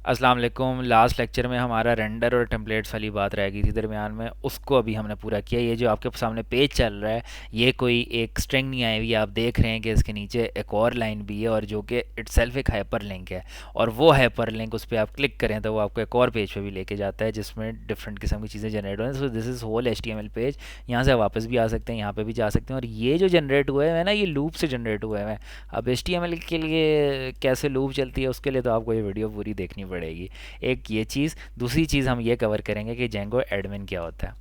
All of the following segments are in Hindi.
अस्सलाम वालेकुम। लास्ट लेक्चर में हमारा रेंडर और टेम्पलेट्स वाली बात रह गई थी दरमियान में, उसको अभी हमने पूरा किया। ये जो आपके सामने पेज चल रहा है, ये कोई एक स्ट्रिंग नहीं आई हुई है। आप देख रहे हैं कि इसके नीचे एक और लाइन भी है, और जो कि इटसेल्फ एक हाइपर लिंक है। और वो हाइपर लिंक, उस पर आप क्लिक करें तो वो आपको एक और पेज पे भी लेके जाता है जिसमें डिफरेंट किस्म की चीज़ें जनरेट हो रही हैं। So this is whole HTML page. यहाँ से वापस भी आ सकते हैं, यहाँ पे भी जा सकते हैं। और ये जो जनरेट हुए हैं ना, ये लूप से जनरेट हुए हैं। अब HTML के लिए कैसे लूप चलती है, उसके लिए तो आपको ये वीडियो पूरी देखनी पड़ेगी। एक ये चीज़, दूसरी चीज़ हम ये कवर करेंगे कि जेंगो एडमिन क्या होता है।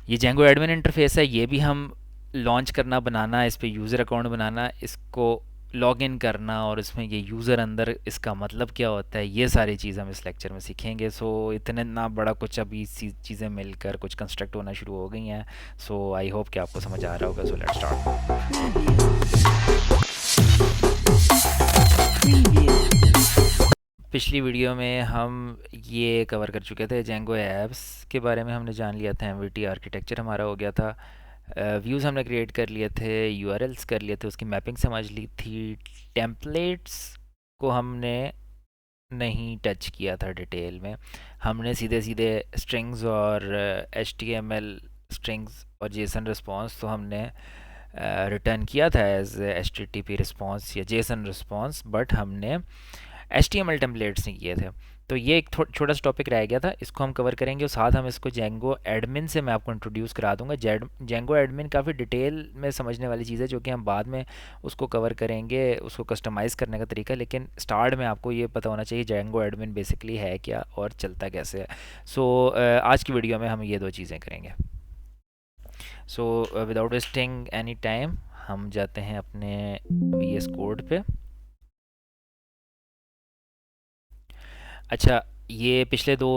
ये जेंगो एडमिन इंटरफेस है, ये भी हम लॉन्च करना, बनाना, इस पर यूज़र अकाउंट बनाना, इसको लॉग इन करना, और इसमें ये यूज़र अंदर इसका मतलब क्या होता है, ये सारी चीज़ हम इस लेक्चर में सीखेंगे। सो इतने ना बड़ा कुछ अभी चीज़ें मिलकर कुछ कंस्ट्रक्ट होना शुरू हो गई हैं। सो आई होप कि आपको समझ आ रहा होगा। So let's start. पिछली वीडियो में हम ये कवर कर चुके थे, जेंगो ऐप्स के बारे में हमने जान लिया था। एमवीटी आर्किटेक्चर हमारा हो गया था। व्यूज़ हमने क्रिएट कर लिए थे, यूआरएल्स कर लिए थे, उसकी मैपिंग समझ ली थी। टेम्पलेट्स को हमने नहीं टच किया था डिटेल में। हमने सीधे सीधे स्ट्रिंग्स और HTML स्ट्रिंग्स और जेसन रिस्पॉन्स तो हमने रिटर्न किया था एज HTTP रिस्पॉन्स या जेसन रिस्पॉन्स, बट हमने HTML टेम्पलेट्स नहीं किए थे। तो ये एक छोटा सा टॉपिक रह गया था, इसको हम कवर करेंगे। और साथ हम इसको जेंगो एडमिन से मैं आपको इंट्रोड्यूस करा दूंगा। जेंगो एडमिन काफ़ी डिटेल में समझने वाली चीज़ है, जो कि हम बाद में उसको कवर करेंगे, उसको कस्टमाइज़ करने का तरीका। लेकिन स्टार्ट में आपको ये पता होना चाहिए जेंगो एडमिन बेसिकली है क्या और चलता कैसे है। सो आज की वीडियो में हम ये दो चीज़ें करेंगे। So without wasting any time हम जाते हैं अपने VS कोड पे। अच्छा, ये पिछले दो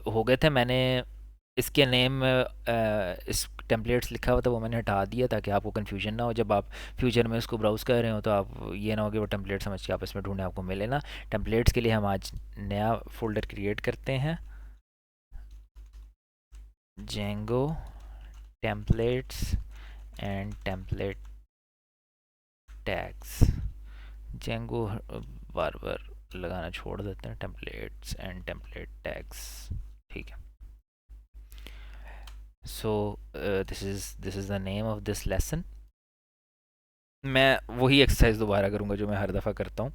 हो गए थे। मैंने इसके नेम इस टेम्पलेट्स लिखा हुआ था, वो मैंने हटा दिया ताकि आपको कन्फ्यूजन ना हो जब आप फ्यूचर में उसको ब्राउज़ कर रहे हो। तो आप ये ना हो कि वो टेम्पलेट समझ के आप इसमें ढूंढें, आपको मिले ना। टेम्पलेट्स के लिए हम आज नया फोल्डर क्रिएट करते हैं, Django templates and template tags. Django बार बार लगाना छोड़ देते हैं, टेम्पलेट्स एंड टेम्पलेट टैग्स। ठीक है। सो this is the name of this lesson. मैं वही एक्सरसाइज दोबारा करूँगा जो मैं हर दफ़ा करता हूँ।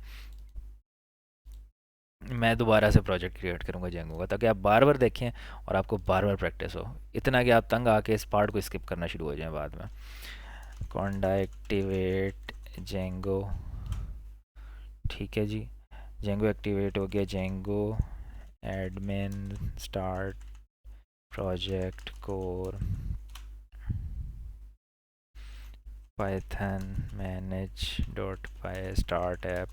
मैं दोबारा से प्रोजेक्ट क्रिएट करूँगा जेंगो का, ताकि आप बार बार देखें और आपको बार बार प्रैक्टिस हो, इतना कि आप तंग आके इस पार्ट को स्किप करना शुरू हो जाए बाद में। Conda activate Django. ठीक है जी, जेंगो एक्टिवेट हो गया। Django admin start project core python manage dot py start app.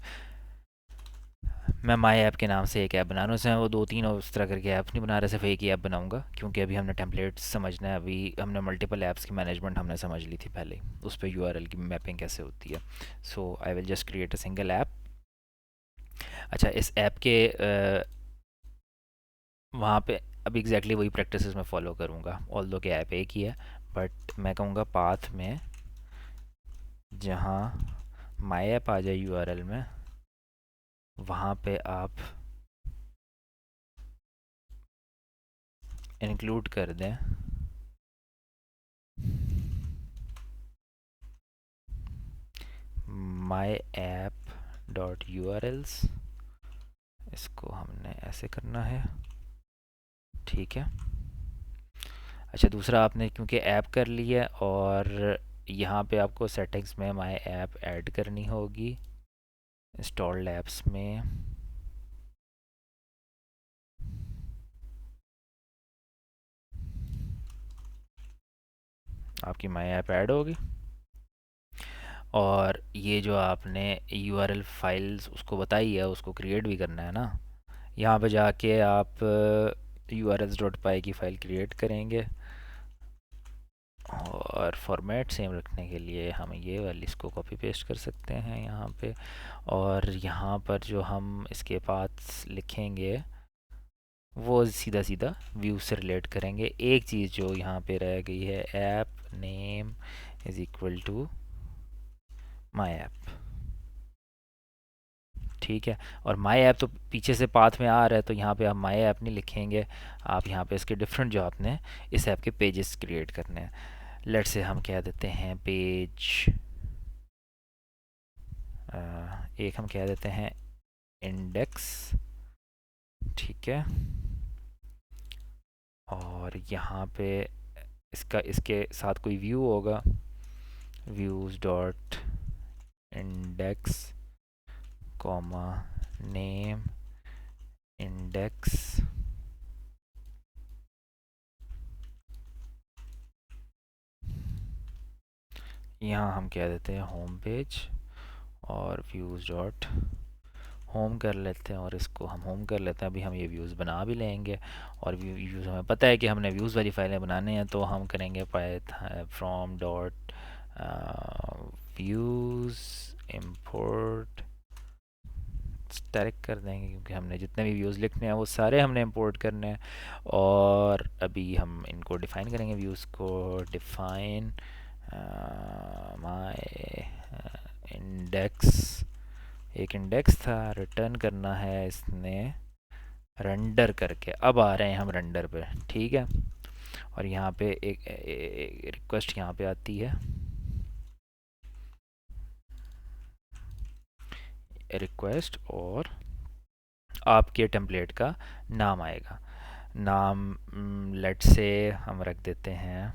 मैं माई ऐप के नाम से एक ऐप बना रहा हूँ। उसमें वो दो तीन और उस तरह करके ऐप नहीं बना रहा, सिर्फ एक ही ऐप बनाऊंगा, क्योंकि अभी हमने टेम्पलेट्स समझना है। अभी हमने मल्टीपल ऐप्स की मैनेजमेंट हमने समझ ली थी पहले, उस पर यूआरएल की मैपिंग कैसे होती है। So I will just create a single app. अच्छा, इस ऐप के वहाँ पे अभी एग्जैक्टली वही प्रैक्टिसेस मैं फॉलो करूँगा, ऑल दो के ऐप एक ही है। बट मैं कहूँगा पाथ में जहाँ माई ऐप आ जाए यूआरएल में, वहाँ पे आप इंक्लूड कर दें माई ऐप डॉट यूआरएल्स। इसको हमने ऐसे करना है, ठीक है। अच्छा, दूसरा आपने क्योंकि ऐप कर लिया, और यहाँ पे आपको सेटिंग्स में माई ऐप ऐड करनी होगी। इंस्टॉल्ड ऐप्स में आपकी माई ऐप ऐड होगी। और ये जो आपने यूआरएल फाइल्स उसको बताई है, उसको क्रिएट भी करना है ना। यहाँ पे जाके आप urls डॉट पाई की फ़ाइल क्रिएट करेंगे, और फॉर्मेट सेम रखने के लिए हम ये वाली इसको कॉपी पेस्ट कर सकते हैं यहाँ पे। और यहाँ पर जो हम इसके पास लिखेंगे वो सीधा सीधा व्यू से रिलेट करेंगे। एक चीज़ जो यहाँ पे रह गई है, app name is equal to my app. ठीक है। और माई ऐप तो पीछे से पाथ में आ रहा है, तो यहाँ पे आप माई ऐप नहीं लिखेंगे, आप यहाँ पे इसके डिफरेंट जो आपने इस ऐप के पेजेस क्रिएट करने हैं। लेट से हम कह देते हैं पेज, एक हम कह देते हैं इंडेक्स, ठीक है। और यहाँ पे इसका इसके साथ कोई व्यू होगा, views dot index comma name index, यहाँ हम कह देते हैं होम पेज, और व्यूज़ डॉट होम कर लेते हैं, और इसको हम होम कर लेते हैं। अभी हम ये व्यूज़ बना भी लेंगे, और व्यूज़ हमें पता है कि हमने व्यूज़ वाली फाइलें बनाने हैं, तो हम करेंगे from dot views import static कर देंगे, क्योंकि हमने जितने भी व्यूज़ लिखने हैं वो सारे हमने इंपोर्ट करने हैं। और अभी हम इनको डिफ़ाइन करेंगे, व्यूज़ को डिफ़ाइन माय इंडेक्स, एक इंडेक्स था, रिटर्न करना है इसने रेंडर करके। अब आ रहे हैं हम रेंडर पे, ठीक है। और यहाँ पे एक रिक्वेस्ट यहाँ पे आती है, रिक्वेस्ट, और आपके टेम्पलेट का नाम आएगा। नाम लेट से हम रख देते हैं,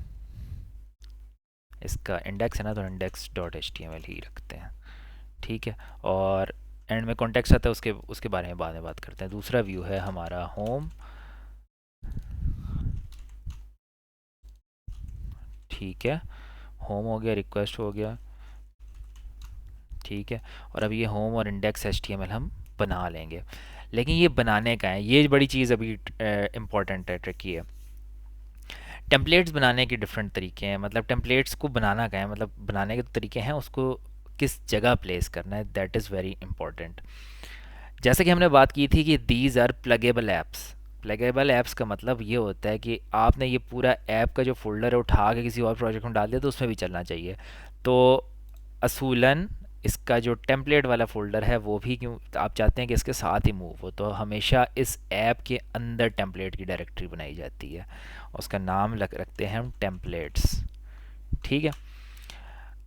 इसका इंडेक्स है ना, तो index dot H T M L ही रखते हैं, ठीक है। और एंड में कॉन्टेक्स्ट आता है, उसके उसके बारे में बाद में बात करते हैं। दूसरा व्यू है हमारा होम, ठीक है। होम हो गया, रिक्वेस्ट हो गया, ठीक है। और अब ये होम और index H T M L हम बना लेंगे, लेकिन ये बनाने का है, ये बड़ी चीज़ अभी इम्पॉर्टेंट है, ट्रिकी है। टेम्पलेट्स बनाने के डिफरेंट तरीके हैं, मतलब टेम्पलेट्स को बनाना क्या है, मतलब बनाने के तो तरीके हैं, उसको किस जगह प्लेस करना है, दैट इज़ वेरी इंपॉर्टेंट। जैसे कि हमने बात की थी कि these are pluggable apps. Pluggable apps का मतलब ये होता है कि आपने ये पूरा ऐप का जो फोल्डर है उठा के किसी और प्रोजेक्ट में डाल दिया, तो उसमें भी चलना चाहिए। तो असूलन इसका जो टेम्पलेट वाला फ़ोल्डर है वो भी, क्यों आप चाहते हैं कि इसके साथ ही मूव हो, तो हमेशा इस ऐप के अंदर टेम्पलेट की डायरेक्टरी बनाई जाती है, उसका नाम रखते हैं हम टेम्पलेट्स, ठीक है।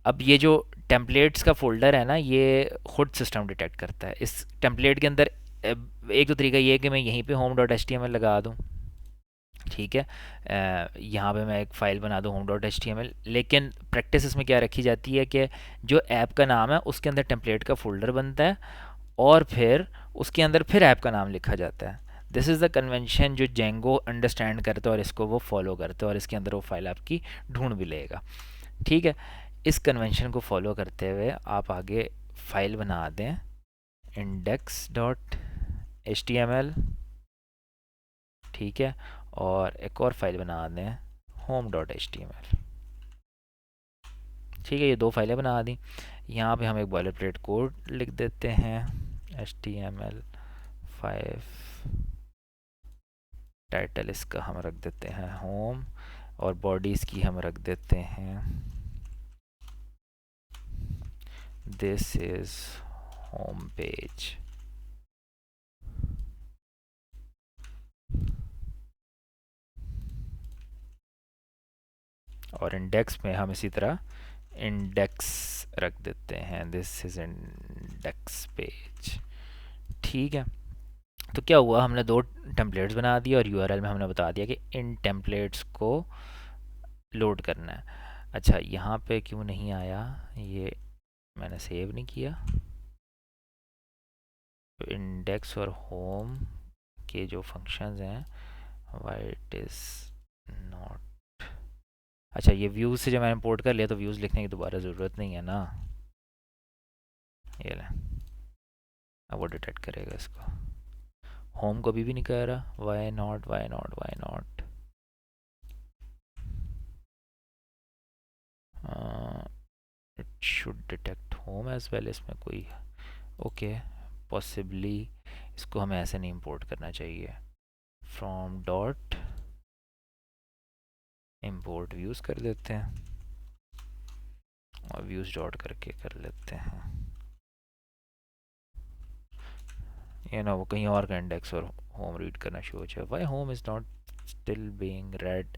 अब ये जो टेम्पलेट्स का फ़ोल्डर है ना, ये खुद सिस्टम डिटेक्ट करता है। इस टेम्पलेट के अंदर एक तो तरीका ये है कि मैं यहीं पे home dot H T M L लगा दूँ, ठीक है। यहाँ पे मैं एक फ़ाइल बना दूँ home dot H T M L, लेकिन प्रैक्टिस इसमें क्या रखी जाती है कि जो ऐप का नाम है उसके अंदर टेम्पलेट का फ़ोल्डर बनता है, और फिर उसके अंदर फिर ऐप का नाम लिखा जाता है। दिस इज़ द कन्वेंशन जो जेंगो अंडरस्टैंड करता है, और इसको वो फॉलो करता है, और इसके अंदर वो फाइल आपकी ढूंढ भी लेगा, ठीक है। इस कन्वेंशन को फॉलो करते हुए आप आगे फाइल बना दें index dot H T M L, ठीक है। और एक और फाइल बना दें home dot H T M L, ठीक है। ये दो फाइलें बना दी। यहाँ पे हम एक बॉयलर प्लेट कोड लिख देते हैं, H T M L 5, title इसका हम रख देते हैं होम, और बॉडीज़ की हम रख देते हैं दिस इज़ होम पेज, और इंडेक्स में हम इसी तरह इंडेक्स रख देते हैं, दिस इज़ इंडेक्स पेज, ठीक है। तो क्या हुआ, हमने दो टेम्पलेट्स बना दिए, और यूआरएल में हमने बता दिया कि इन टेम्पलेट्स को लोड करना है। अच्छा, यहाँ पे क्यों नहीं आया, ये मैंने सेव नहीं किया। इंडेक्स और होम के जो फंक्शंस हैं, वाई इट इज़ नॉट, अच्छा ये व्यूज़ से जब मैंने इंपोर्ट कर लिया, तो व्यूज़ लिखने की दोबारा ज़रूरत नहीं है ना, ये ले, अब वो डिटेक्ट करेगा इसको। होम को भी नहीं कर रहा, why not why not why not, it should detect home as well, इसमें कोई, ओके, पॉसिबली इसको हमें ऐसे नहीं इंपोर्ट करना चाहिए, फ्रॉम डॉट इंपोर्ट व्यूज़ कर देते हैं, और व्यूज़ डॉट करके कर लेते हैं वो कहीं और का इंडेक्स और होम रीड करना शुरू हो जाए। Why home is not still being read.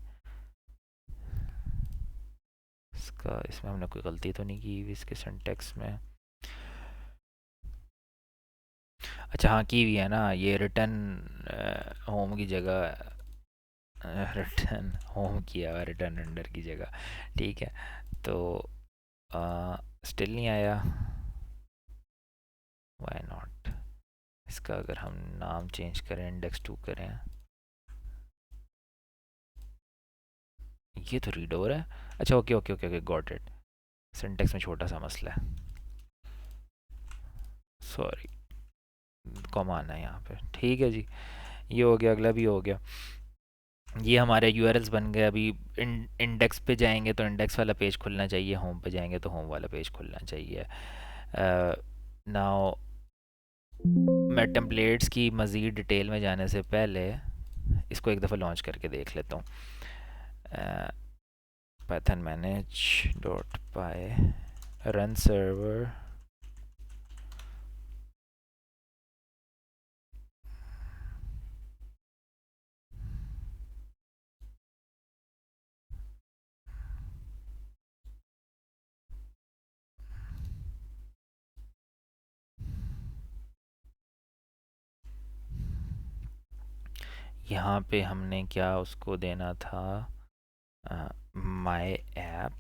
इसका इसमें हमने कोई गलती तो नहीं की हुई इसके सिंटेक्स में। अच्छा हाँ की हुई है ना, ये रिटर्न होम की जगह रिटर्न होम किया हुआ रिटर्न अंडर की जगह। ठीक है, तो स्टिल नहीं आया, वाई नॉट। इसका अगर हम नाम चेंज करें, इंडेक्स 2 करें, ये तो रीड हो रहा है। अच्छा okay okay okay okay, got it. Syntax में छोटा सा मसला है, सॉरी, कॉमा आना है यहाँ पे। ठीक है जी, ये हो गया, अगला भी हो गया। ये हमारे यूआरएल्स बन गए। अभी इंडेक्स पे जाएंगे तो इंडेक्स वाला पेज खुलना चाहिए, होम पे जाएंगे तो होम वाला पेज खुलना चाहिए। नाउ मैं टेम्पलेट्स की मज़ीद डिटेल में जाने से पहले इसको एक दफ़ा लॉन्च करके देख लेता हूँ। python manage dot py run server। यहाँ पे हमने क्या उसको देना था, माय ऐप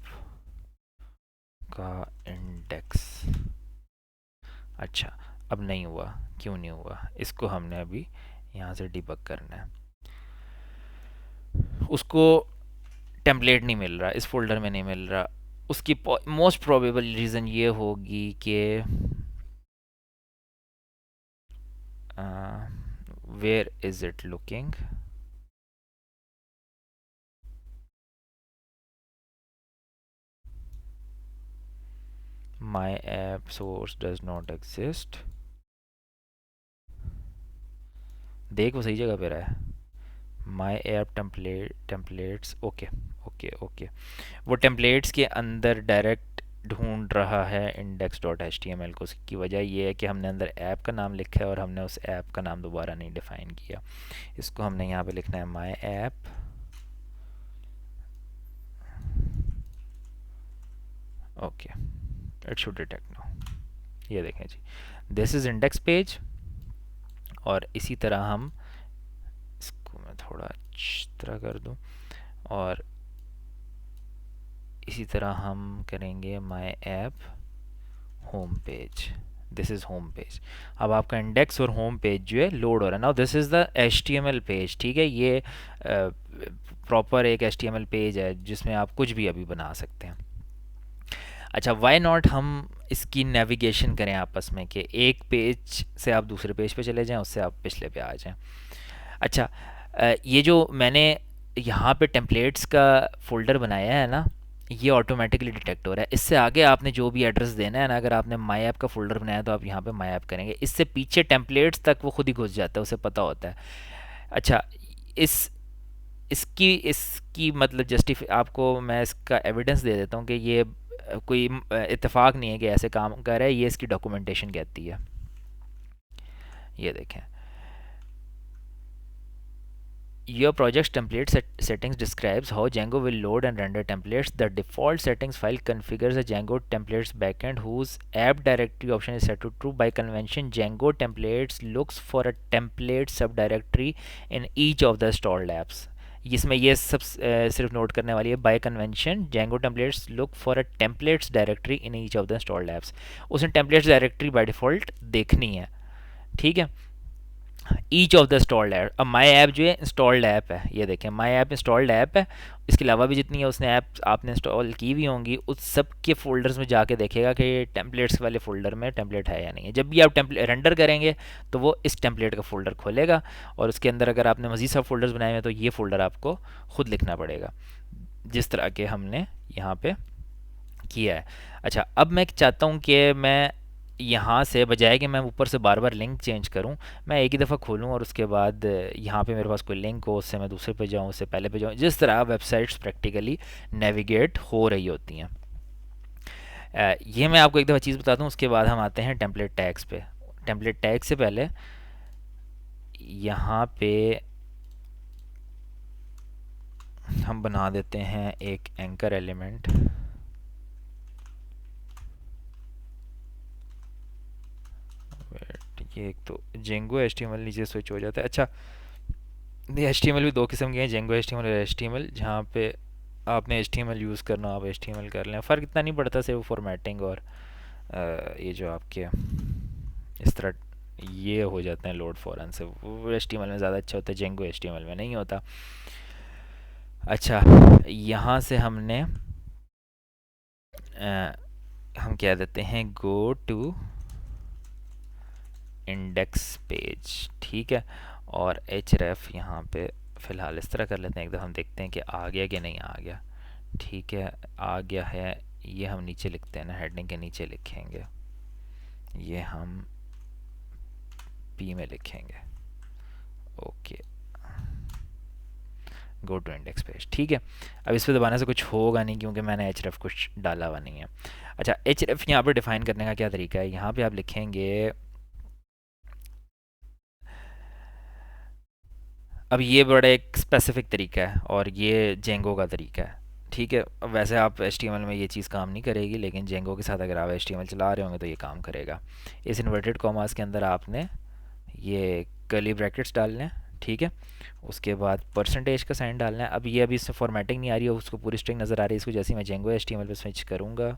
का इंडेक्स। अच्छा, अब नहीं हुआ, क्यों नहीं हुआ, इसको हमने अभी यहाँ से डिबग करना है। उसको टेम्पलेट नहीं मिल रहा, इस फोल्डर में नहीं मिल रहा। उसकी मोस्ट प्रोबेबल रीज़न ये होगी कि where is it looking, my app source does not exist। देख वो सही जगह पे रहा है, my app templates, okay okay okay. वो टेम्पलेट्स के अंदर डायरेक्ट ढूंढ रहा है index dot H T M L को। उसकी वजह ये है कि हमने अंदर ऐप का नाम लिखा है और हमने उस ऐप का नाम दोबारा नहीं डिफ़ाइन किया। इसको हमने यहाँ पे लिखना है my app, okay, it should detect now. ये देखें जी, दिस इज़ इंडेक्स पेज। और इसी तरह हम इसको मैं थोड़ा अच्छी तरह कर दूँ, और इसी तरह हम करेंगे my app home page, this is home page. अब आपका इंडेक्स और होम पेज जो है लोड हो रहा है। Now this is the HTML page, ठीक है, ये प्रॉपर एक HTML पेज है जिसमें आप कुछ भी अभी बना सकते हैं। अच्छा, वाई नॉट हम इसकी नेविगेशन करें आपस में, कि एक पेज से आप दूसरे पेज पे चले जाएं, उससे आप पिछले पे आ जाएं। अच्छा, ये जो मैंने यहाँ पे टेम्पलेट्स का फ़ोल्डर बनाया है ना, ये ऑटोमेटिकली डिटेक्ट हो रहा है। इससे आगे आपने जो भी एड्रेस देना है ना, अगर आपने माई ऐप का फ़ोल्डर बनाया तो आप यहाँ पे माई ऐप करेंगे, इससे पीछे टेम्पलेट्स तक वो खुद ही घुस जाता है, उसे पता होता है। अच्छा, इस इसकी इसकी मतलब जस्टिफी आपको मैं इसका एविडेंस दे देता हूँ कि ये कोई इत्तेफाक नहीं है कि ऐसे काम कर रहा है, ये इसकी डॉक्यूमेंटेशन कहती है। ये देखें, your project's template settings describes how Django will load and render templates. The default settings file configures a Django templates backend whose app directory option is set to true. By convention, Django templates looks for a template subdirectory in each of the installed apps. इसमें ये सब सिर्फ नोट करने वाली है, bye convention Django templates look for a templates directory in each of the installed apps। उसने templates directory बाय डिफ़ॉल्ट देखनी है, ठीक है। Each of the installed app, अब माई ऐप जो है इंस्टॉल्ड ऐप है, ये देखें माई ऐप इंस्टॉल्ड ऐप है। इसके अलावा भी जितनी है उसने ऐप आपने इंस्टॉल की हुई होंगी, उस सब के फोल्डर्स में जाके देखेगा कि टेम्पलेट्स वाले फ़ोल्डर में टेम्पलेट है या नहीं है। जब भी आप टेम्पलेट रेंडर करेंगे तो वो इस टेम्पलेट का फ़ोल्डर खोलेगा, और उसके अंदर अगर आपने मज़ीद सब फोल्डर्स बनाए हुए हैं तो ये फ़ोल्डर आपको खुद लिखना पड़ेगा, जिस तरह के हमने यहाँ पे किया है। अच्छा, अब मैं चाहता हूँ कि मैं यहाँ से बजाय कि मैं ऊपर से बार बार लिंक चेंज करूँ, मैं एक ही दफ़ा खोलूँ और उसके बाद यहाँ पे मेरे पास कोई लिंक हो, उससे मैं दूसरे पे जाऊँ, उससे पहले पे जाऊँ, जिस तरह वेबसाइट्स प्रैक्टिकली नेविगेट हो रही होती हैं। ये मैं आपको एक दफ़ा चीज़ बताता हूँ, उसके बाद हम आते हैं टेम्पलेट टैग्स पे। टेम्पलेट टैग से पहले यहाँ पे हम बना देते हैं एक एंकर एलिमेंट। ये एक तो जेंगो एचटीएमएल नीचे स्विच हो जाता है। अच्छा, एचटीएमएल भी दो किस्म के हैं, जेंगो एचटीएमएल और एचटीएमएल। जहाँ पे आपने एचटीएमएल यूज़ करना आप एचटीएमएल कर लें, फ़र्क इतना नहीं पड़ता, सिर्फ फॉर्मेटिंग और ये जो आपके इस तरह ये हो जाते हैं लोड फ़ौरन से, वो एचटीएमएल में ज़्यादा अच्छा होता है, जेंगो एचटीएमएल में नहीं होता। अच्छा, यहाँ से हमने हम क्या देते हैं, गो टू इंडेक्स पेज, ठीक है। और एच रेफ यहाँ पे फ़िलहाल इस तरह कर लेते हैं, एकदम हम देखते हैं कि आ गया कि नहीं आ गया। ठीक है, आ गया है। ये हम नीचे लिखते हैं ना, हेडिंग के नीचे लिखेंगे, ये हम पी में लिखेंगे। Okay, go to index page, ठीक है। अब इस पर दबाने से कुछ होगा नहीं क्योंकि मैंने एच रेफ कुछ डाला हुआ नहीं है। अच्छा, एच रेफ यहाँ पर डिफ़ाइन करने का क्या तरीका है, यहाँ पे आप लिखेंगे, अब ये बड़ा एक स्पेसिफिक तरीका है और ये जेंगो का तरीका है, ठीक है। वैसे आप HTML में ये चीज़ काम नहीं करेगी, लेकिन जेंगो के साथ अगर आप HTML चला रहे होंगे तो ये काम करेगा। इस इन्वर्टेड कॉमास के अंदर आपने ये कर्ली ब्रैकेट्स डालने हैं, ठीक है। उसके बाद परसेंटेज का साइन डालना है। अब ये अभी इससे फॉर्मेटिंग नहीं आ रही है, उसको पूरी स्ट्रिंग नज़र आ रही है। इसको जैसे ही मैं जेंगो HTML पे स्विच करूँगा,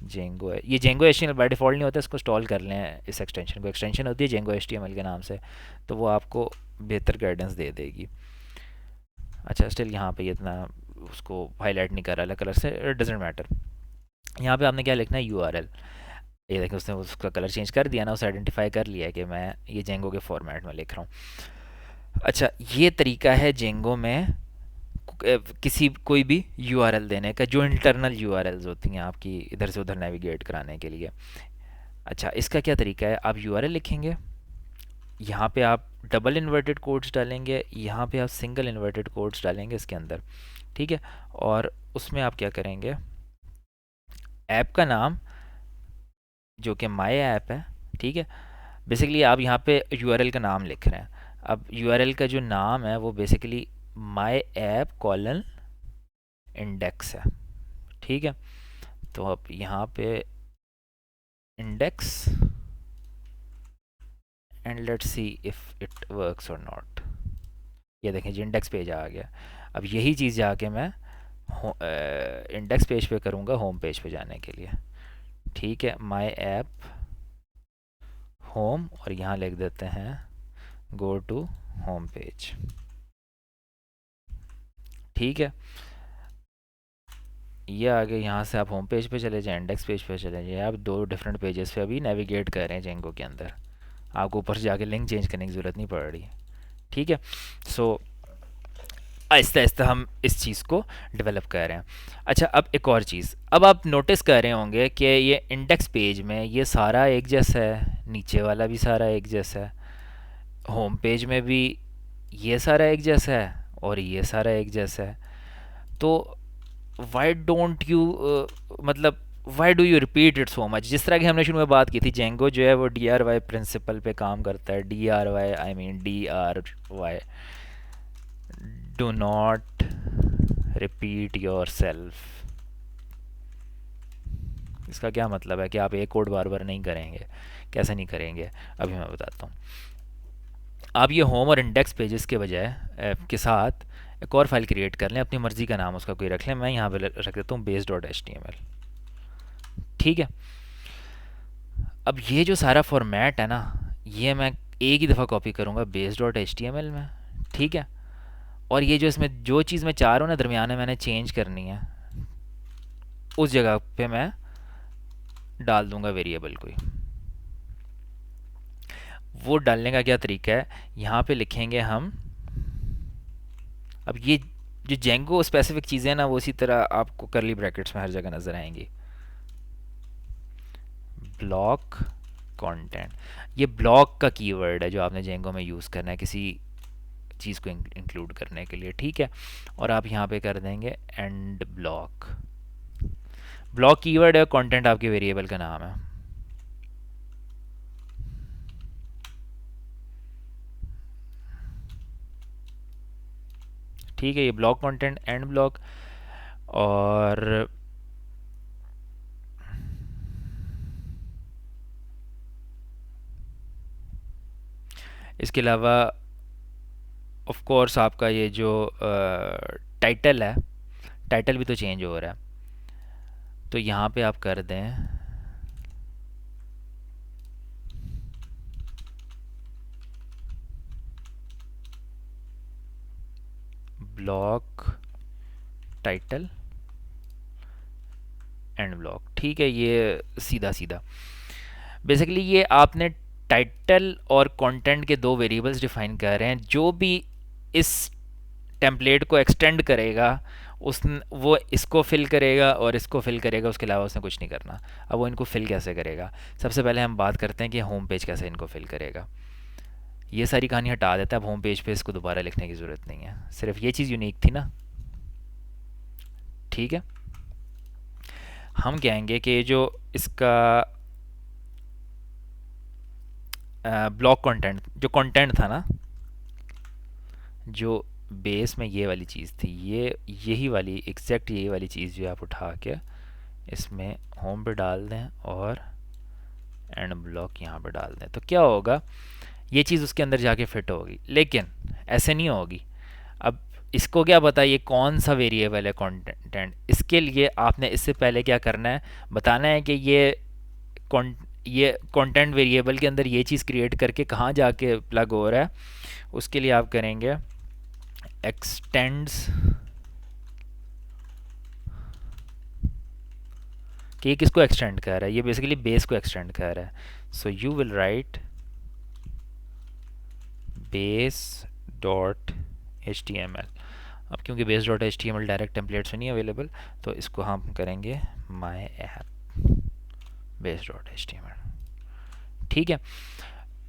जेंगो है ये, जेंगो HTML बाय डिफ़ॉल्ट नहीं होता, इसको इंस्टॉल कर लें, इस एक्सटेंशन को। एक्सटेंशन होती है जेंगो HTML के नाम से, तो वो आपको बेहतर गाइडेंस दे देगी। अच्छा, स्टिल यहाँ पे ये इतना उसको हाईलाइट नहीं कर रहा है कलर से, डजेंट मैटर। यहाँ पे आपने क्या लिखना है, यूआरएल। ये देखिए उसने उसका कलर चेंज कर दिया ना, उसे आइडेंटिफाई कर लिया है कि मैं ये जेंगो के फॉर्मेट में लिख रहा हूँ। अच्छा, ये तरीका है जेंगो में किसी कोई भी यूआरएल देने का, जो इंटरनल यूआरएल्स होती हैं आपकी इधर से उधर नेविगेट कराने के लिए। अच्छा, इसका क्या तरीका है, आप यूआरएल लिखेंगे, यहाँ पे आप डबल इन्वर्टेड कोड्स डालेंगे, यहाँ पे आप सिंगल इन्वर्टेड कोड्स डालेंगे इसके अंदर, ठीक है। और उसमें आप क्या करेंगे, ऐप का नाम जो कि माई ऐप है, ठीक है। बेसिकली आप यहाँ पे यूआरएल का नाम लिख रहे हैं। अब यूआरएल का जो नाम है वो basically my app colon index है, ठीक है। तो अब यहाँ पे index and let's see if it works और नॉट। ये देखें जी, इंडेक्स पेज आ गया। अब यही चीज़ जाके मैं इंडेक्स पेज पे करूँगा होम पेज पे जाने के लिए, ठीक है। माई ऐप होम, और यहाँ लिख देते हैं गो टू होम पेज, ठीक है। ये आगे यहाँ से आप होम पेज पे चले जाएं, इंडेक्स पेज पे चले जाएं, आप दो डिफरेंट पेजेस पे अभी नेविगेट कर रहे हैं जेंगो के अंदर। आपको ऊपर से जाके लिंक चेंज करने की ज़रूरत नहीं पड़ रही, ठीक है। सो आहिस्ता आहिस्ता हम इस चीज़ को डेवलप कर रहे हैं। अच्छा, अब एक और चीज़, अब आप नोटिस कर रहे होंगे कि ये इंडेक्स पेज में ये सारा एक जैसा है, नीचे वाला भी सारा एक जैसा है, होम पेज में भी ये सारा एक जैसा है और ये सारा एक जैसा है। तो वाई डोंट यू मतलब why do you repeat it so much. जिस तरह की हमने शुरू में बात की थी, जेंगो जो है वो DRY प्रिंसिपल पे काम करता है। DRY I mean DRY, do not repeat your self. इसका क्या मतलब है कि आप एक कोड बार बार नहीं करेंगे। कैसे नहीं करेंगे, अभी मैं बताता हूँ। आप ये होम और इंडेक्स पेजेस के बजाय के साथ एक और फाइल क्रिएट कर लें, अपनी मर्ज़ी का नाम उसका कोई रख लें। मैं यहाँ पे रख देता हूँ base.html, ठीक है। अब ये जो सारा फॉर्मेट है ना, ये मैं एक ही दफ़ा कॉपी करूँगा base.html में, ठीक है। और ये जो इसमें जो चीज़ मैं चाह रहा हूँ ना दरमियान में मैंने चेंज करनी है, उस जगह पे मैं डाल दूँगा वेरिएबल कोई। वो डालने का क्या तरीका है, यहाँ पे लिखेंगे हम, अब ये जो जेंगो स्पेसिफिक चीज़ें ना वो इसी तरह आपको करली ब्रैकेट्स में हर जगह नज़र आएंगी। ब्लॉक कंटेंट, ये ब्लॉक का कीवर्ड है जो आपने जेंगो में यूज़ करना है किसी चीज़ को इंक्लूड करने के लिए, ठीक है। और आप यहाँ पे कर देंगे एंड ब्लॉक। ब्लॉक कीवर्ड है, कंटेंट आपके वेरिएबल का नाम है। ठीक है, ये ब्लॉक कंटेंट एंड ब्लॉक। और इसके अलावा ऑफ कोर्स आपका ये जो टाइटल है, टाइटल भी तो चेंज हो रहा है। तो यहाँ पे आप कर दें ब्लॉक टाइटल एंड ब्लॉक। ठीक है, ये सीधा सीधा बेसिकली ये आपने टाइटल और कंटेंट के दो वेरिएबल्स डिफाइन कर रहे हैं। जो भी इस टेम्पलेट को एक्सटेंड करेगा उस वो इसको फिल करेगा और इसको फिल करेगा, उसके अलावा उसने कुछ नहीं करना। अब वो इनको फिल कैसे करेगा, सबसे पहले हम बात करते हैं कि होम पेज कैसे इनको फिल करेगा। ये सारी कहानी हटा देता है, अब होम पेज पे इसको दोबारा लिखने की ज़रूरत नहीं है, सिर्फ ये चीज़ यूनिक थी ना। ठीक है, हम कहेंगे कि जो इसका ब्लॉक कंटेंट, जो कंटेंट था ना, जो बेस में ये वाली चीज़ थी, ये यही वाली एग्जैक्ट यही वाली चीज़ जो आप उठा के इसमें होम पे डाल दें और एंड ब्लॉक यहाँ पे डाल दें, तो क्या होगा, ये चीज़ उसके अंदर जाके फिट होगी। लेकिन ऐसे नहीं होगी। अब इसको क्या पता ये कौन सा वेरिएबल है कंटेंट, इसके लिए आपने इससे पहले क्या करना है, बताना है कि ये कंटेंट वेरिएबल के अंदर ये चीज़ क्रिएट करके कहाँ जाके प्लग हो रहा है। उसके लिए आप करेंगे एक्सटेंड्स, कि ये किसको एक्सटेंड कर रहा है, ये बेसिकली बेस को एक्सटेंड कर रहा है। So you will write base dot H T M L. अब क्योंकि base dot H T M L direct templates में नहीं अवेलेबल, तो इसको हम करेंगे my app base dot H T M L. ठीक है,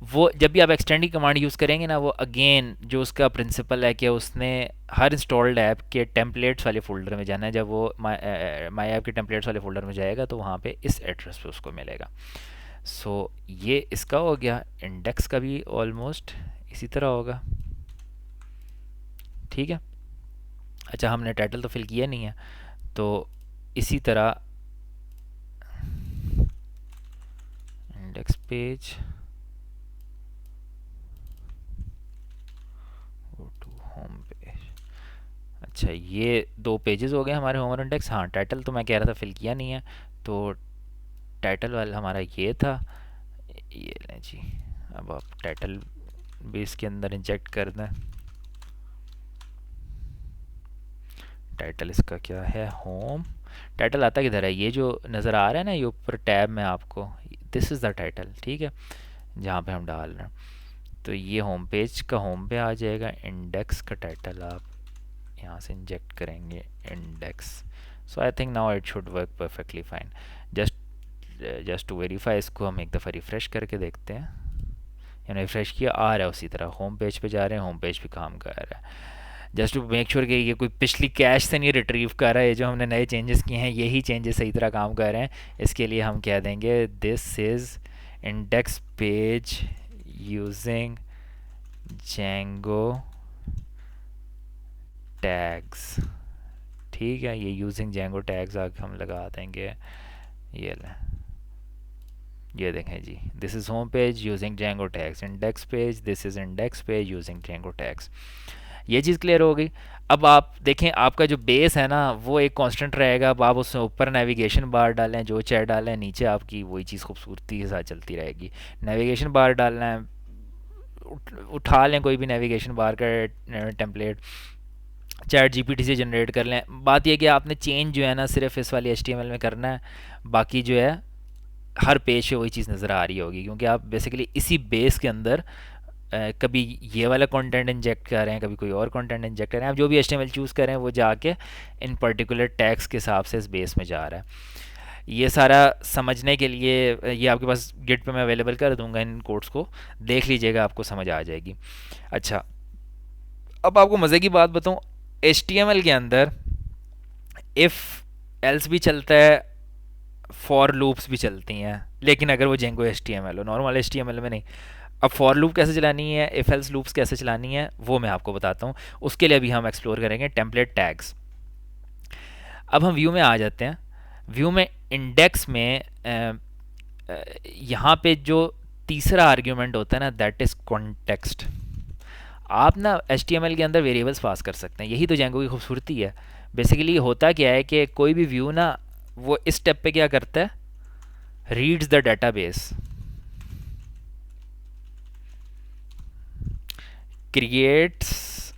वो जब भी आप एक्सटेंड की कमांड यूज़ करेंगे ना, वो अगेन जो उसका प्रिंसिपल है कि उसने हर इंस्टॉल्ड ऐप के टेम्पलेट्स वाले फ़ोल्डर में जाना है। जब वो माई ऐप के टेम्पलेट्स वाले फ़ोल्डर में जाएगा तो वहाँ पे इस एड्रेस पे उसको मिलेगा। सो ये इसका हो गया। इंडेक्स का भी ऑलमोस्ट इसी तरह होगा। ठीक है, अच्छा हमने टाइटल तो फिल किया नहीं है, तो इसी तरह इंडेक्स पेज होम पेज। अच्छा, ये दो पेजेस हो गए हमारे होम इंडेक्स। हाँ, टाइटल तो मैं कह रहा था फिल किया नहीं है, तो टाइटल वाला हमारा ये था। ये लें जी, अब आप टाइटल भी इसके अंदर इंजेक्ट कर दें। टाइटल इसका क्या है, होम। टाइटल आता किधर है, ये जो नज़र आ रहा है ना ये ऊपर टैब में आपको, दिस इज़ द टाइटल। ठीक है, जहाँ पे हम डाल रहे हैं, तो ये होम पेज का होम पे आ जाएगा। इंडेक्स का टाइटल आप यहाँ से इंजेक्ट करेंगे, index. So I think now it should work perfectly fine. Just just to verify इसको हम एक दफ़ा रिफ़्रेश करके देखते हैं। यानी रिफ़्रेश किया, आ रहा है उसी तरह, होम पेज पे जा रहे हैं, होम पेज पे काम कर रहा है। जस्ट टू मेक श्योर कि ये कोई पिछली कैश से नहीं रिट्रीव कर रहा है, ये जो हमने नए चेंजेस किए हैं यही चेंजेस सही तरह काम कर रहे हैं। इसके लिए हम कह देंगे this is index page using Django tags. ठीक है, ये यूजिंग जेंगो टैग्स आगे हम लगा देंगे। ये लें, ये देखें जी, this is home page using Django tags, index page, this is index page using Django tags. ये चीज़ क्लियर हो गई। अब आप देखें, आपका जो बेस है ना वो एक कांस्टेंट रहेगा। अब आप उसमें ऊपर नेविगेशन बार डालें, जो चाहे डालें, नीचे आपकी वही चीज़ खूबसूरती के साथ चलती रहेगी। नेविगेशन बार डालना है, उठा लें कोई भी नेविगेशन बार का टेम्पलेट, चैट जीपीटी से जनरेट कर लें। बात यह कि आपने चेंज जो है ना सिर्फ इस वाली एचटीएमएल में करना है, बाकी जो है हर पेज पे वही चीज़ नज़र आ रही होगी, क्योंकि आप बेसिकली इसी बेस के अंदर कभी ये वाला कंटेंट इंजेक्ट कर रहे हैं, कभी कोई और कंटेंट इंजेक्ट कर रहे हैं। आप जो भी एचटीएमएल चूज़ करें वो जाके इन पर्टिकुलर टैग्स के हिसाब से इस बेस में जा रहा है। ये सारा समझने के लिए ये आपके पास गिट पे मैं अवेलेबल कर दूंगा, इन कोड्स को देख लीजिएगा, आपको समझ आ जाएगी। अच्छा, अब आपको मज़े की बात बताऊँ, एचटीएमएल के अंदर इफ़ एल्स भी चलता है, फॉर लूप्स भी चलती हैं, लेकिन अगर वो जेंगो एचटीएमएल हो, नॉर्मल एचटीएमएल में नहीं। अब फॉर लूप कैसे चलानी है, इफ एल्स लूप्स कैसे चलानी है, वो मैं आपको बताता हूँ। उसके लिए अभी हम एक्सप्लोर करेंगे टेम्पलेट टैग्स। अब हम व्यू में आ जाते हैं। व्यू में इंडेक्स में यहाँ पे जो तीसरा आर्ग्यूमेंट होता है ना, दैट इज़ कॉन्टेक्स्ट। आप ना HTML के अंदर वेरिएबल्स पास कर सकते हैं, यही तो जेंगो की खूबसूरती है। बेसिकली होता क्या है कि कोई भी व्यू ना, वो इस स्टेप पे क्या करता है, reads the database, creates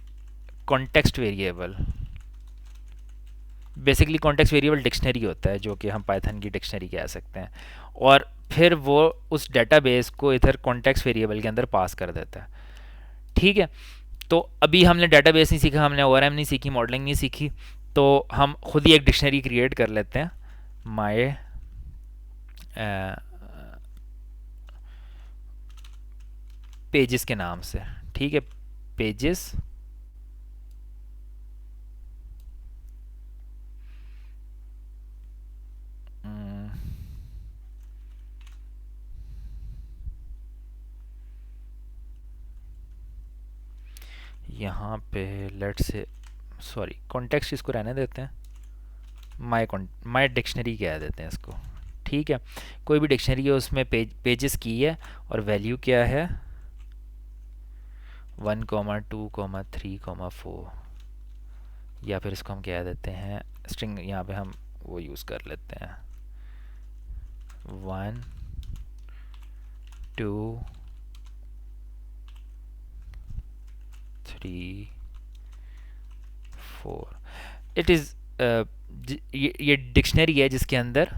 context variable. Basically context variable dictionary होता है, जो कि हम पाइथन की डिक्शनरी कह सकते हैं, और फिर वो उस डेटाबेस को इधर कॉन्टेक्स्ट वेरिएबल के अंदर पास कर देता है। ठीक है, तो अभी हमने डेटाबेस नहीं सीखा, हमने ORM नहीं सीखी, मॉडलिंग नहीं सीखी, तो हम खुद ही एक डिक्शनरी क्रिएट कर लेते हैं, माय पेजेस के नाम से। ठीक है, पेजेस। यहाँ पे लेट से, सॉरी, कॉन्टेक्स्ट इसको रहने देते हैं, माय डिक्शनरी कह देते हैं इसको। ठीक है, कोई भी डिक्शनरी है उसमें पेजेस की है, और वैल्यू क्या है, 1,2,3,4, या फिर इसको हम कह देते हैं स्ट्रिंग, यहाँ पे हम वो यूज़ कर लेते हैं 1 2 3 4। इट इज़ ये डिक्शनरी है जिसके अंदर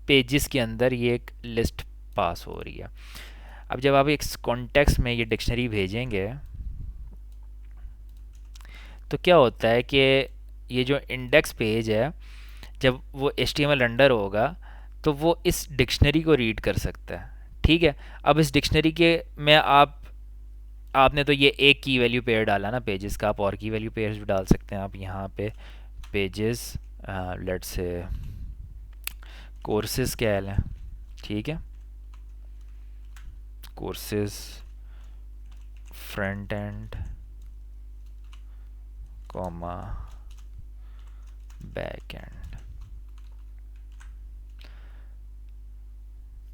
पेजेस के अंदर ये एक लिस्ट पास हो रही है। अब जब आप एक कॉन्टेक्स्ट में ये डिक्शनरी भेजेंगे, तो क्या होता है कि ये जो इंडेक्स पेज है, जब वो HTML रेंडर होगा, तो वो इस डिक्शनरी को रीड कर सकता है। ठीक है, अब इस डिक्शनरी के में आपने तो ये एक की वैल्यू पेयर डाला ना पेजेस का, आप और की वैल्यू पेयर्स भी डाल सकते हैं। आप यहाँ पे पेजेस, लेट्स से कोर्सेज क्या है, ठीक है, courses front end comma back and.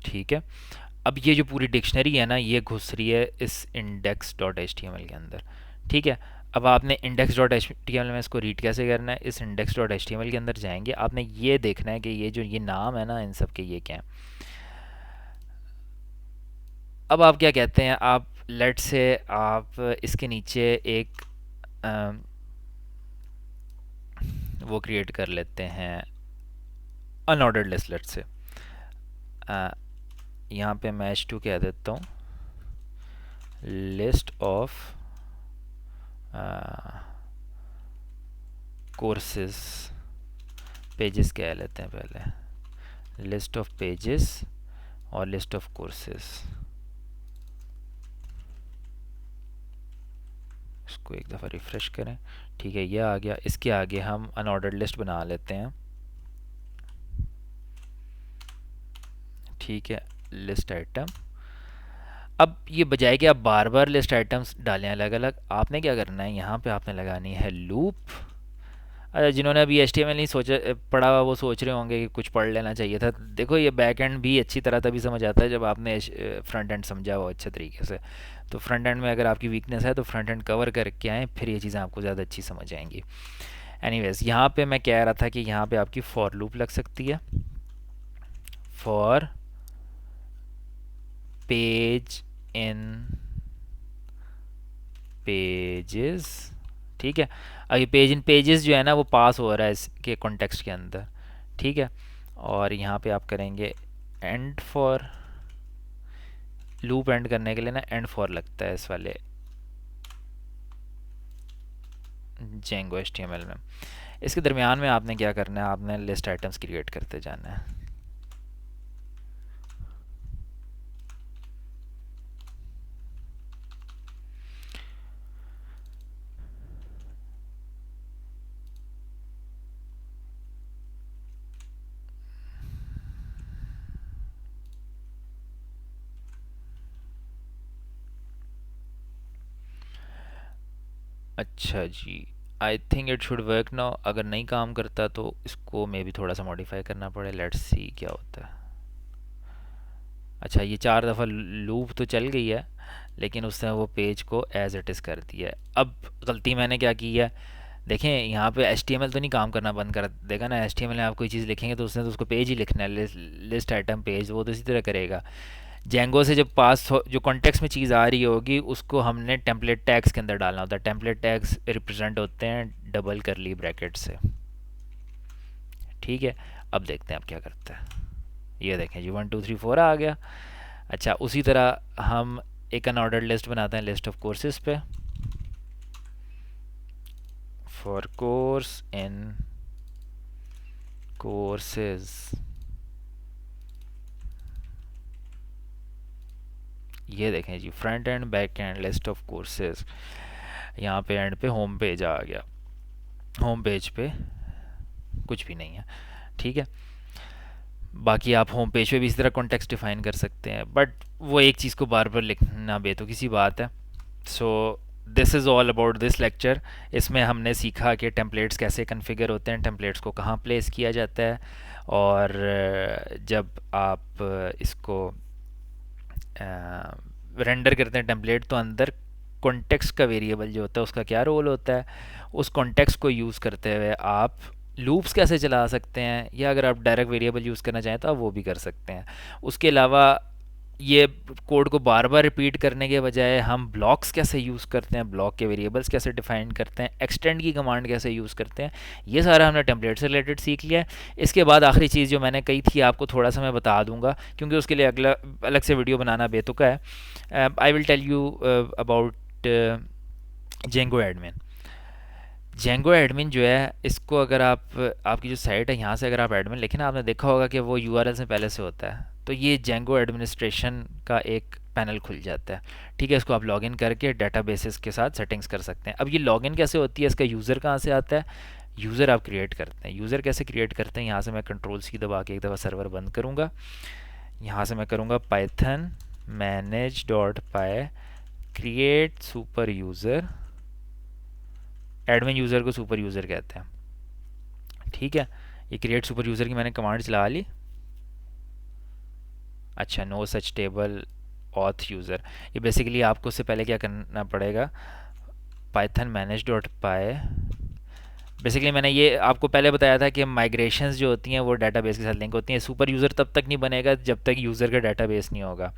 ठीक है, अब ये जो पूरी डिक्शनरी है ना, ये घुस रही है इस index.html के अंदर। ठीक है, अब आपने index.html में इसको रीड कैसे करना है, इस index.html के अंदर जाएंगे, आपने ये देखना है कि ये जो ये नाम है ना इन सब के, ये क्या है। अब आप क्या कहते हैं, आप लेट से आप इसके नीचे एक वो क्रिएट कर लेते हैं, अनऑर्डर्ड लिस्ट। लेट से यहाँ पे मैं h2 कह देता हूँ, लिस्ट ऑफ कोर्सेज पेजेस कह लेते हैं पहले, लिस्ट ऑफ पेजेस और लिस्ट ऑफ कोर्सेज। इसको एक दफ़ा रिफ़्रेश करें। ठीक है, ये आ गया। इसके आगे हम अनऑर्डर्ड लिस्ट बना लेते हैं। ठीक है, लिस्ट आइटम। अब ये बजाय कि आप बार बार लिस्ट आइटम्स डालें अलग अलग, आपने क्या करना है, यहाँ पे आपने लगानी है लूप। अच्छा, जिन्होंने अभी HTML नहीं सोचा पढ़ा हुआ, वो सोच रहे होंगे कि कुछ पढ़ लेना चाहिए था। देखो, ये बैक एंड भी अच्छी तरह तभी समझ आता है जब आपने फ्रंट एंड समझा हो अच्छे तरीके से। तो फ्रंट एंड में अगर आपकी वीकनेस है तो फ्रंट एंड कवर करके आएँ, फिर ये चीज़ें आपको ज़्यादा अच्छी समझ आएंगी। एनीवेज, यहाँ पे मैं कह रहा था कि यहाँ पे आपकी फॉर लूप लग सकती है, फॉर पेज इन पेजेस। ठीक है, अब ये पेज इन पेजेस जो है ना, वो पास हो रहा है इसके कॉन्टेक्स्ट के अंदर। ठीक है, और यहाँ पे आप करेंगे एंड फॉर, लूप एंड करने के लिए ना एंड फॉर लगता है इस वाले जेंगो HTML में। इसके दरमियान में आपने क्या करना है, आपने लिस्ट आइटम्स क्रिएट करते जाना है। अच्छा जी, I think it should work now. अगर नहीं काम करता तो इसको मे भी थोड़ा सा मॉडिफाई करना पड़े, लेट्स सी क्या होता है। अच्छा, ये 4 दफ़ा लूप तो चल गई है, लेकिन उसने वो पेज को एज इट इज़ कर दिया है। अब गलती मैंने क्या की है, देखें यहाँ पे HTML तो नहीं काम करना बंद कर देगा ना। HTML में आप कोई चीज़ लिखेंगे तो उसने तो उसको पेज ही लिखना है, लिस्ट आइटम पेज, वो तो इसी तरह करेगा। जेंगो से जब पास हो, जो कॉन्टेक्स्ट में चीज़ आ रही होगी उसको हमने टेम्पलेट टैग्स के अंदर डालना होता है। टेम्पलेट टैग्स रिप्रेजेंट होते हैं डबल करली ब्रैकेट से। ठीक है, अब देखते हैं अब क्या करता है। ये देखें जी, 1 2 3 4 आ गया। अच्छा, उसी तरह हम एक अनऑर्डर्ड लिस्ट बनाते हैं लिस्ट ऑफ कोर्सेज पे। फॉर कोर्स इन कोर्सेज, ये देखें जी, front end back end list of courses. यहाँ पे एंड पे होम पेज आ गया। होम पेज पे कुछ भी नहीं है। ठीक है, बाकी आप होम पेज पे भी इसी तरह कॉन्टेक्स्ट डिफाइन कर सकते हैं, बट वो एक चीज़ को बार बार लिखना बेतुकी सी बात है। सो this is all about this lecture. इसमें हमने सीखा कि टेम्पलेट्स कैसे कन्फिगर होते हैं, टेम्पलेट्स को कहाँ प्लेस किया जाता है, और जब आप इसको रेंडर करते हैं टेम्पलेट, तो अंदर कॉन्टेक्स्ट का वेरिएबल जो होता है उसका क्या रोल होता है। उस कॉन्टेक्स्ट को यूज़ करते हुए आप लूप्स कैसे चला सकते हैं, या अगर आप डायरेक्ट वेरिएबल यूज़ करना चाहें तो आप वो भी कर सकते हैं। उसके अलावा ये कोड को बार बार रिपीट करने के बजाय हम ब्लॉक्स कैसे यूज़ करते हैं, ब्लॉक के वेरिएबल्स कैसे डिफाइन करते हैं, एक्सटेंड की कमांड कैसे यूज़ करते हैं, ये सारा हमने टेम्पलेट से रिलेटेड सीख लिया है। इसके बाद आखिरी चीज़ जो मैंने कही थी आपको थोड़ा सा मैं बता दूंगा, क्योंकि उसके लिए अगला अलग से वीडियो बनाना बेतुका है। I will tell you about Django admin. Django admin जो है, इसको अगर आप आपकी जो साइट है यहाँ से अगर आप एडमिन लिखें ना, आपने देखा होगा कि वो यूआरएल से पहले से होता है। तो ये जेंगो एडमिनिस्ट्रेशन का एक पैनल खुल जाता है। ठीक है, इसको आप लॉगिन करके डेटाबेसेस के साथ सेटिंग्स कर सकते हैं। अब ये लॉगिन कैसे होती है, इसका यूज़र कहाँ से आता है, यूज़र आप क्रिएट करते हैं। यूज़र कैसे क्रिएट करते हैं, यहाँ से मैं कंट्रोल C दबा के एक दफ़ा सर्वर बंद करूँगा। यहाँ से मैं करूँगा python manage dot py create super user. Admin user को सुपर यूज़र कहते हैं। ठीक है, ये क्रिएट सुपर यूज़र की मैंने कमांड चला ली। अच्छा, no such table auth user, ये बेसिकली आपको उससे पहले क्या करना पड़ेगा, Python manage dot py. Basically मैंने ये आपको पहले बताया था कि माइग्रेशंस जो होती हैं वो डाटाबेस के साथ लिंक होती हैं। सुपर यूज़र तब तक नहीं बनेगा जब तक यूज़र का डाटाबेस नहीं होगा।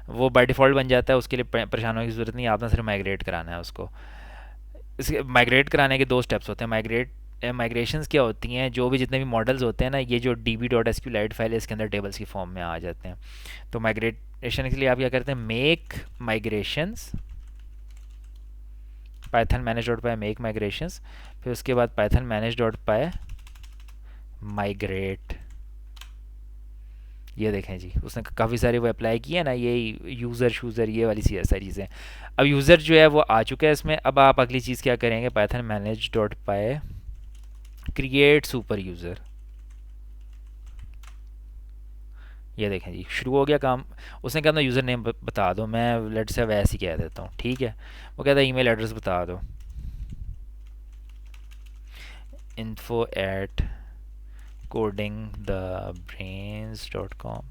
वो बाय डिफ़ॉल्ट बन जाता है, उसके लिए परेशान होने की ज़रूरत नहीं, आपने सिर्फ माइग्रेट कराना है उसको। इसके माइग्रेट कराने के दो स्टेप्स होते हैं। माइग्रेशंस क्या होती हैं, जो भी जितने भी मॉडल्स होते हैं ना, ये जो db.sqlite फाइल है इसके अंदर टेबल्स की फॉर्म में आ जाते हैं। तो माइग्रेशन के लिए आप क्या करते हैं, make migrations, python manage dot py make migrations, फिर उसके बाद python manage dot py migrate. ये देखें जी, उसने काफ़ी सारे वो अप्लाई किए ना, ये यूज़र शूज़र ये वाली सारी चीज़ें। अब यूज़र जो है वो आ चुका है इसमें। अब आप अगली चीज़ क्या करेंगे, Python manage dot py create super user. ये देखें जी, शुरू हो गया काम। उसने कहा अपना यूज़र नेम बता दो, मैं लेट से वैसे ही कह देता हूँ। ठीक है, वो कहता है ईमेल एड्रेस बता दो, info@codingthebrains.com।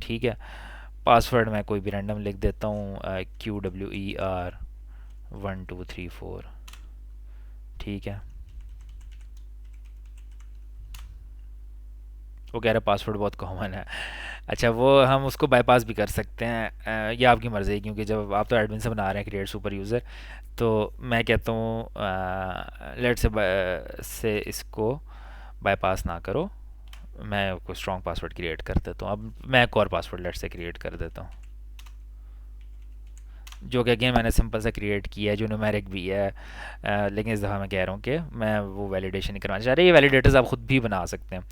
ठीक है, पासवर्ड मैं कोई भी रैंडम लिख देता हूँ, QWER 1234। ठीक है, वो कह रहा है पासवर्ड बहुत कॉमन है। अच्छा, वो हम उसको बाईपास भी कर सकते हैं, ये आपकी मर्ज़ी है, क्योंकि जब आप तो एडमिन से बना रहे हैं क्रिएट सुपर यूज़र, तो मैं कहता हूँ लेट से इसको बाईपास ना करो। मैं कोई स्ट्रॉन्ग पासवर्ड क्रिएट कर देता हूँ। अब मैं एक और पासवर्ड लेट से क्रिएट कर देता हूँ, जो कि अगेन मैंने सिंपल सा क्रिएट किया है, जो न्यूमेरिक भी है। लेकिन इस दफ़ा मैं कह रहा हूँ कि मैं वो वैलिडेशन नहीं करवाना चाह रहा। ये वैलिडेटर्स आप खुद भी बना सकते हैं,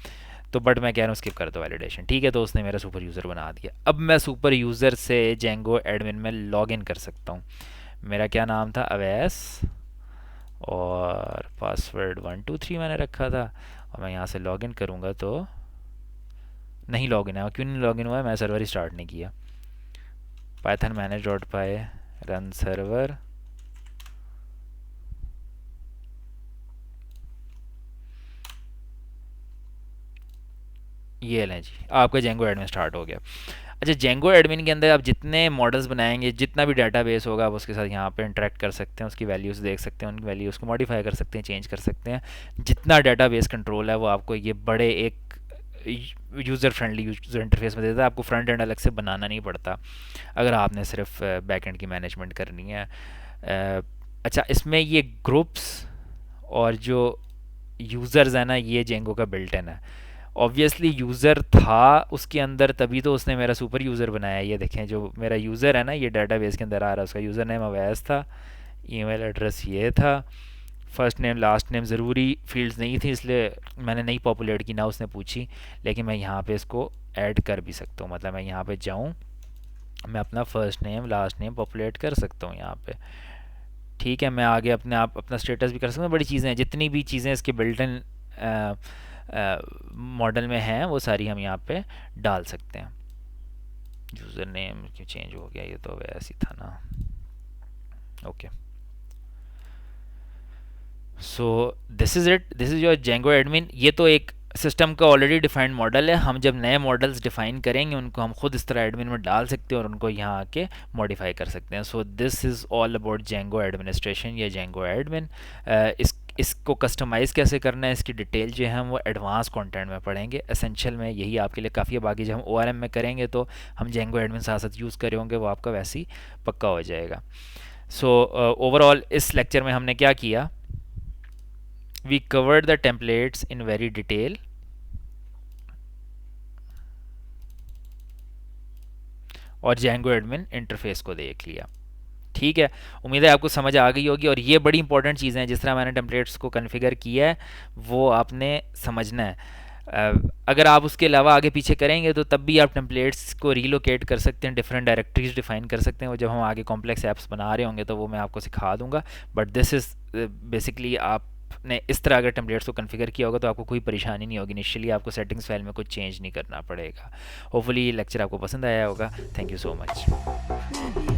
तो बट मैं कह रहा हूँ स्किप कर दो वैलिडेशन। ठीक है, तो उसने मेरा सुपर यूज़र बना दिया। अब मैं सुपर यूज़र से जेंगो एडमिन में लॉग इन कर सकता हूँ। मेरा क्या नाम था, अवैस, और पासवर्ड 1 2 3 मैंने रखा था। और मैं यहाँ से लॉग इन करूँगा तो नहीं लॉग इन है। क्यों नहीं लॉग इन हुआ है, मैं सर्वर ही स्टार्ट नहीं किया। पाइथन मैनेज डॉट पाई रन सर्वर, ये लें जी, आपका जेंगो एडमिन स्टार्ट हो गया। अच्छा, जेंगो एडमिन के अंदर आप जितने मॉडल्स बनाएंगे, जितना भी डाटाबेस होगा, आप उसके साथ यहाँ पे इंटरेक्ट कर सकते हैं, उसकी वैल्यूज़ देख सकते हैं, उन वैल्यूज़ को मॉडिफाई कर सकते हैं, चेंज कर सकते हैं। जितना डाटाबेस कंट्रोल है वो आपको ये बड़े एक यूज़र फ्रेंडली यूज़र इंटरफेस में देता है। आपको फ्रंट एंड अलग से बनाना नहीं पड़ता अगर आपने सिर्फ बैक एंड की मैनेजमेंट करनी है। अच्छा, इसमें ये ग्रुप्स और जो यूज़र्स है ना, ये जेंगो का बिल्ट इन है। ऑब्वियसली यूज़र था उसके अंदर, तभी तो उसने मेरा सुपर यूज़र बनाया। ये देखें, जो मेरा यूज़र है ना, ये डाटाबेस के अंदर आ रहा है, उसका यूज़र नेम अवैस था, ईमेल एड्रेस ये था, फर्स्ट नेम लास्ट नेम ज़रूरी फील्ड्स नहीं थी, इसलिए मैंने नहीं पॉपुलेट की, ना उसने पूछी। लेकिन मैं यहाँ पे इसको ऐड कर भी सकता हूँ, मतलब मैं यहाँ पे जाऊँ, मैं अपना first name last name populate कर सकता हूँ यहाँ पे। ठीक है, मैं आगे अपने आप अपना स्टेटस भी कर सकता हूँ। बड़ी चीज़ें हैं, जितनी भी चीज़ें इसके बिल्ट इन मॉडल में हैं वो सारी हम यहाँ पे डाल सकते हैं। यूज़र नेम क्यों चेंज हो गया, ये तो वैसे ही था ना। Okay, so this is it, this is your Django admin. ये तो एक सिस्टम का ऑलरेडी डिफाइंड मॉडल है। हम जब नए मॉडल्स डिफाइन करेंगे उनको हम खुद इस तरह एडमिन में डाल सकते हैं और उनको यहाँ आके मॉडिफाई कर सकते हैं। So this is all about Django administration या जेंगो एडमिन। इसको कस्टमाइज़ कैसे करना है, इसकी डिटेल जो है हम वो एडवांस कंटेंट में पढ़ेंगे। एसेंशियल में यही आपके लिए काफ़ी है। बाकी जब हम ORM में करेंगे तो हम जेंगो एडमिन साथ साथ यूज़ करे होंगे, वो आपका वैसे ही पक्का हो जाएगा। सो ओवरऑल इस लेक्चर में हमने क्या किया, we covered the templates in very detail और Django एडमिन इंटरफेस को देख लिया। ठीक है, उम्मीद है आपको समझ आ गई होगी। और ये बड़ी इंपॉर्टेंट चीज़ें हैं, जिस तरह मैंने टेम्पलेट्स को कॉन्फ़िगर किया है वो आपने समझना है। अगर आप उसके अलावा आगे पीछे करेंगे तो तब भी आप टेम्पलेट्स को रीलोकेट कर सकते हैं, डिफरेंट डायरेक्टरीज डिफाइन कर सकते हैं। वो जब हम आगे कॉम्प्लेक्स ऐप्स बना रहे होंगे तो वो मैं आपको सिखा दूंगा। बट दिस इज़ बेसिकली, आपने इस तरह अगर टेम्पलेट्स को कॉन्फ़िगर किया होगा तो आपको कोई परेशानी नहीं होगी। इनिशियली आपको सेटिंग्स फाइल में कुछ चेंज नहीं करना पड़ेगा। होपफुली ये लेक्चर आपको पसंद आया होगा। Thank you so much.